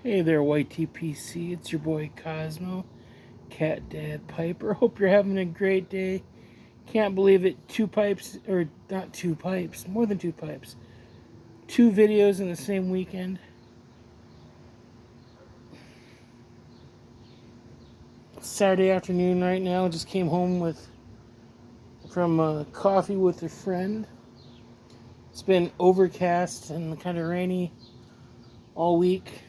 Hey there, YTPC. It's your boy Cosmo, Cat Dad Piper. Hope you're having a great day. Can't believe it. Two pipes, or not two pipes, more than two pipes. Two videos in the same weekend. Saturday afternoon right now. Just came home from coffee with a friend. It's been overcast and kind of rainy all week.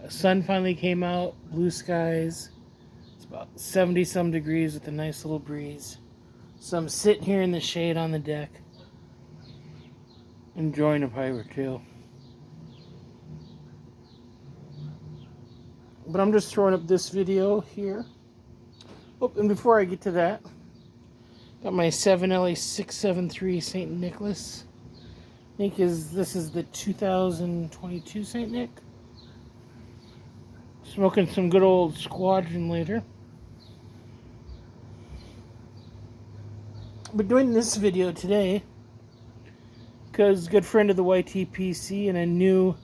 Sun finally came out, blue skies. It's about 70 some degrees with a nice little breeze. So I'm sitting here in the shade on the deck, enjoying a pipe or two. But I'm just throwing up this video here. Oh, and before I get to that, got my 7LA673 St. Nicholas. I think this is the 2022 St. Nick. Smoking some good old Squadron later. But doing this video today because a good friend of the YTPC and a new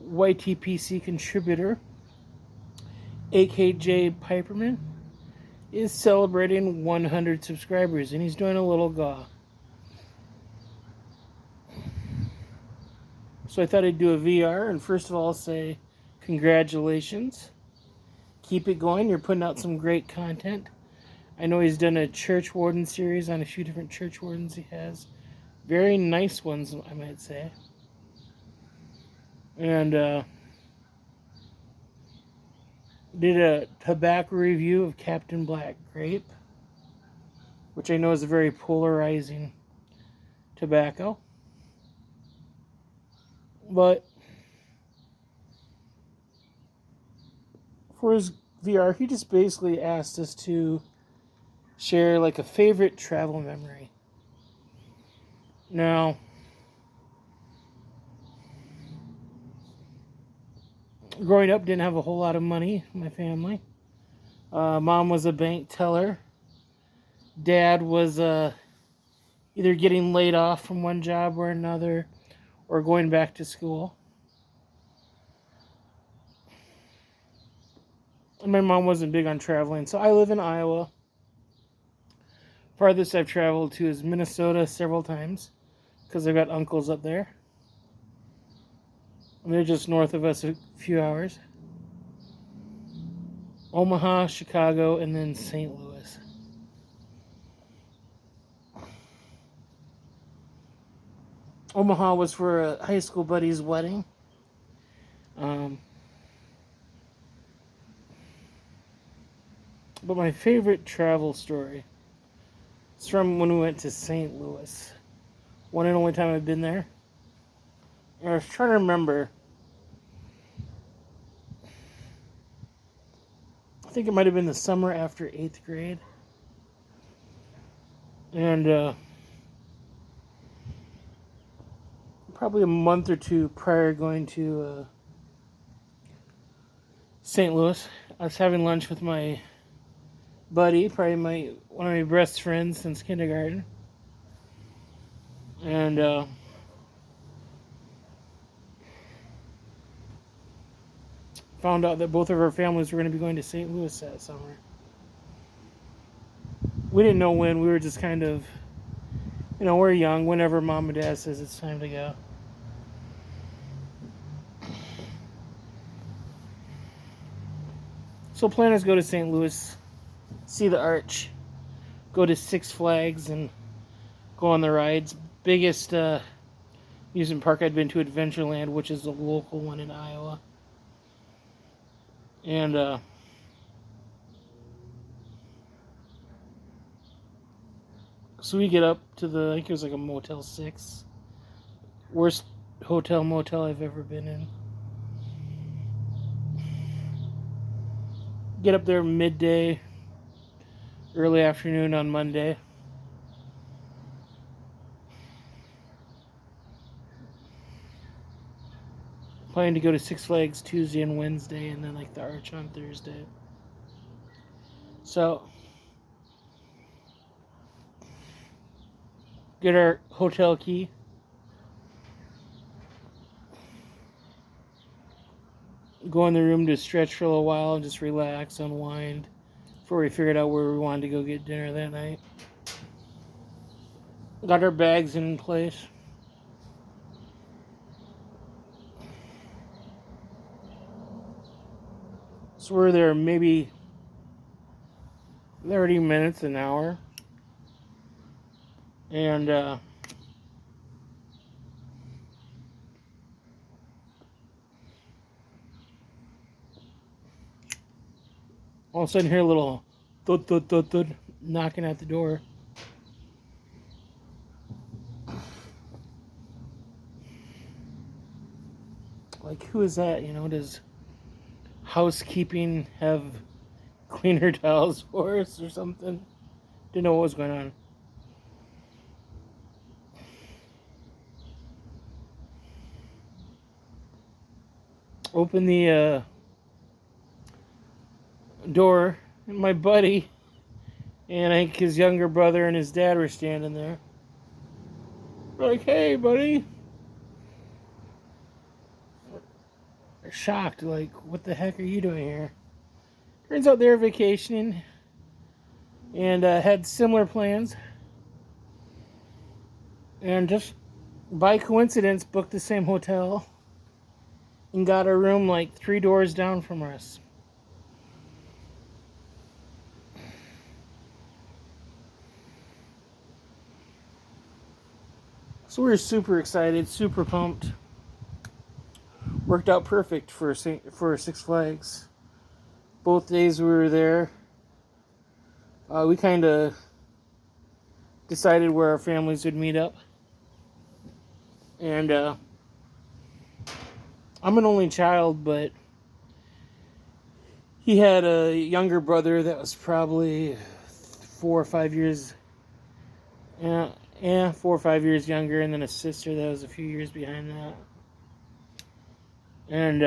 YTPC contributor, AKJ Piperman, is celebrating 100 subscribers, and he's doing a little GAW. So I thought I'd do a VR, and first of all say congratulations. Keep it going. You're putting out some great content. I know he's done a church warden series on a few different church wardens he has. Very nice ones, I might say. And did a tobacco review of Captain Black Grape, which I know is a very polarizing tobacco. But for his VR, he just basically asked us to share like a favorite travel memory. Now, growing up, didn't have a whole lot of money in my family. Mom was a bank teller. Dad was either getting laid off from one job or another, or going back to school. And my mom wasn't big on traveling, so I live in Iowa. Farthest I've traveled to is Minnesota several times, because I've got uncles up there. And they're just north of us a few hours. Omaha, Chicago, and then St. Louis. Omaha was for a high school buddy's wedding. But my favorite travel story is from when we went to St. Louis. One and only time I've been there. And I was trying to remember. I think it might have been the summer after 8th grade. And probably a month or two prior going to St. Louis, I was having lunch with my buddy, probably one of my best friends since kindergarten. And found out that both of our families were going to be going to St. Louis that summer. We didn't know when. We were just kind of, we're young. Whenever mom and dad says it's time to go. So plan is go to St. Louis, see the Arch, go to Six Flags, and go on the rides. Biggest amusement park I'd been to, Adventureland, which is the local one in Iowa. And so we get up to I think it was like a Motel 6. Worst hotel motel I've ever been in. Get up there midday, early afternoon on Monday. Planning to go to Six Flags Tuesday and Wednesday, and then like the Arch on Thursday. So, get our hotel key. go in the room to stretch for a little while and just relax, unwind, before we figured out where we wanted to go get dinner that night. Got our bags in place. So we're there maybe 30 minutes, an hour. And all of a sudden hear a little thud, thud, thud, thud, knocking at the door. Like, who is that? You know, does housekeeping have cleaner towels for us or something? Didn't know what was going on. Open the door, and my buddy and I think his younger brother and his dad were standing there. We're like, hey, buddy. They're shocked, like, what the heck are you doing here? Turns out they were vacationing and had similar plans. And just by coincidence, booked the same hotel and got a room like 3 doors down from us. So we were super excited, super pumped. Worked out perfect for Six Flags. Both days we were there, we kind of decided where our families would meet up. And I'm an only child, but he had a younger brother that was probably 4 or 5 years, 4 or 5 years younger, and then a sister that was a few years behind that. And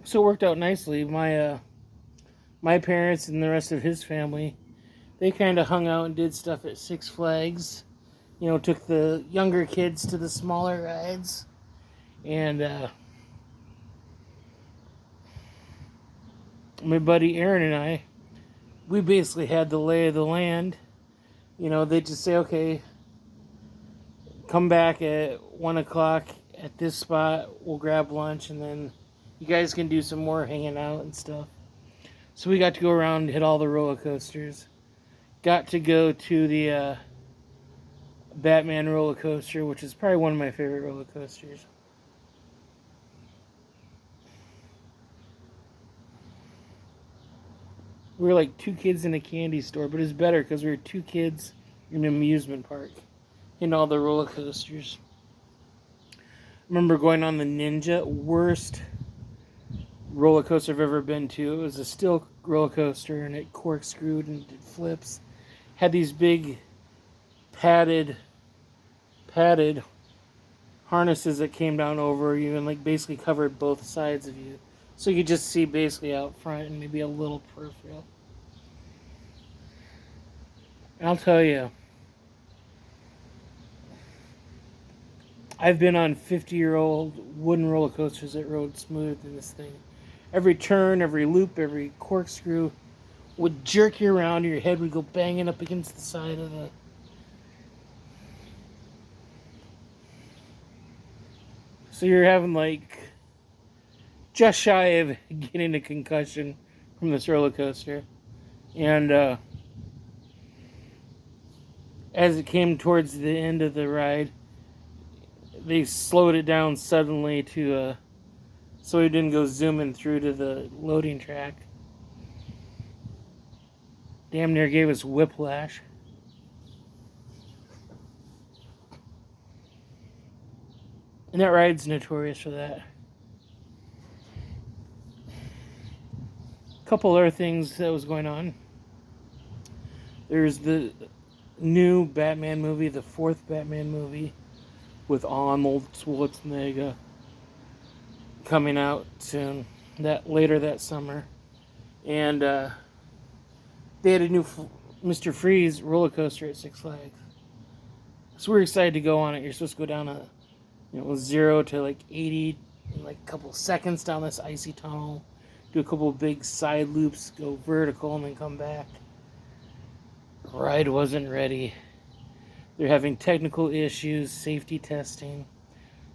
so it worked out nicely. My parents and the rest of his family, they kind of hung out and did stuff at Six Flags. You know, took the younger kids to the smaller rides. And my buddy Aaron and I, we basically had the lay of the land. You know, they'd just say, okay, come back at 1 o'clock at this spot, we'll grab lunch, and then you guys can do some more hanging out and stuff. So we got to go around and hit all the roller coasters. Got to go to the Batman roller coaster, which is probably one of my favorite roller coasters. We were like 2 kids in a candy store, but it's better because we were 2 kids in an amusement park in all the roller coasters. I remember going on the Ninja, worst roller coaster I've ever been to. It was a steel roller coaster, and it corkscrewed and did flips. Had these big padded harnesses that came down over you and like basically covered both sides of you. So you could just see basically out front and maybe a little peripheral. And I'll tell you, I've been on 50-year-old wooden roller coasters that rode smooth in this thing. Every turn, every loop, every corkscrew would jerk you around. Your head would go banging up against the side of the... So you're having like just shy of getting a concussion from this roller coaster. And as it came towards the end of the ride, they slowed it down suddenly to so it didn't go zooming through to the loading track. Damn near gave us whiplash. And that ride's notorious for that. A couple other things that was going on. There's the new Batman movie, the 4th Batman movie, with Arnold Schwarzenegger, coming out soon, later that summer. And they had a new Mr. Freeze roller coaster at Six Flags. So we're excited to go on it. You're supposed to go down a 0 to like 80 in like a couple seconds down this icy tunnel. Do a couple big side loops, go vertical, and then come back. The ride wasn't ready. They're having technical issues, safety testing.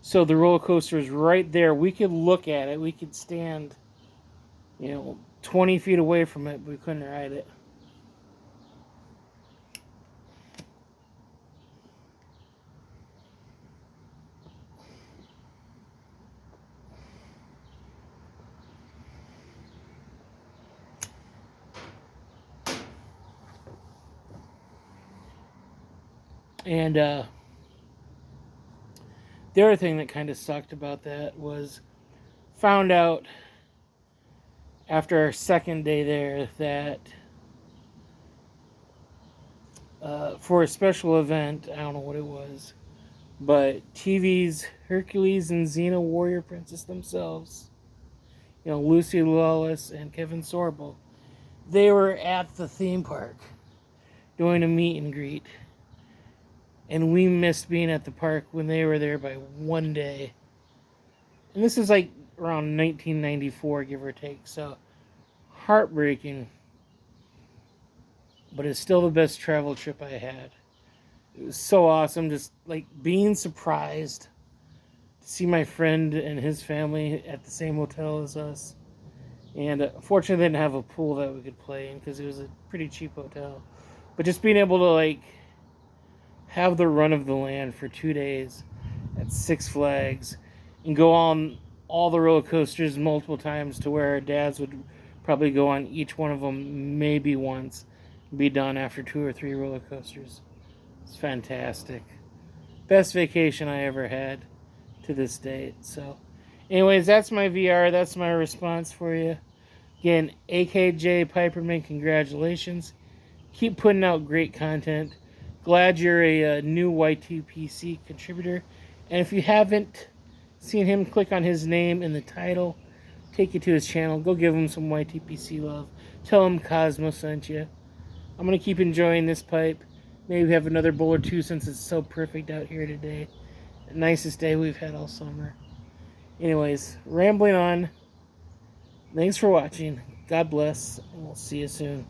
So the roller coaster is right there. We could look at it. We could stand, 20 feet away from it, but we couldn't ride it. And the other thing that kind of sucked about that was found out after our second day there that for a special event, I don't know what it was, but TV's Hercules and Xena Warrior Princess themselves, Lucy Lawless and Kevin Sorbo, they were at the theme park doing a meet and greet. And we missed being at the park when they were there by one day. And this is like around 1994, give or take. So, heartbreaking. But it's still the best travel trip I had. It was so awesome, just like being surprised to see my friend and his family at the same hotel as us. And unfortunately, they didn't have a pool that we could play in because it was a pretty cheap hotel. But just being able to have the run of the land for 2 days at Six Flags and go on all the roller coasters multiple times to where our dads would probably go on each one of them maybe once and be done after 2 or 3 roller coasters. It's fantastic. Best vacation I ever had to this date. So anyways, that's my VR. That's my response for you. Again, AKJ Piperman, congratulations. Keep putting out great content. Glad you're a new Y2PC contributor. And if you haven't seen him, click on his name in the title. Take you to his channel. Go give him some Y2PC love. Tell him Cosmo sent you. I'm going to keep enjoying this pipe. Maybe have another bowl or two since it's so perfect out here today. The nicest day we've had all summer. Anyways, rambling on. Thanks for watching. God bless, and we'll see you soon.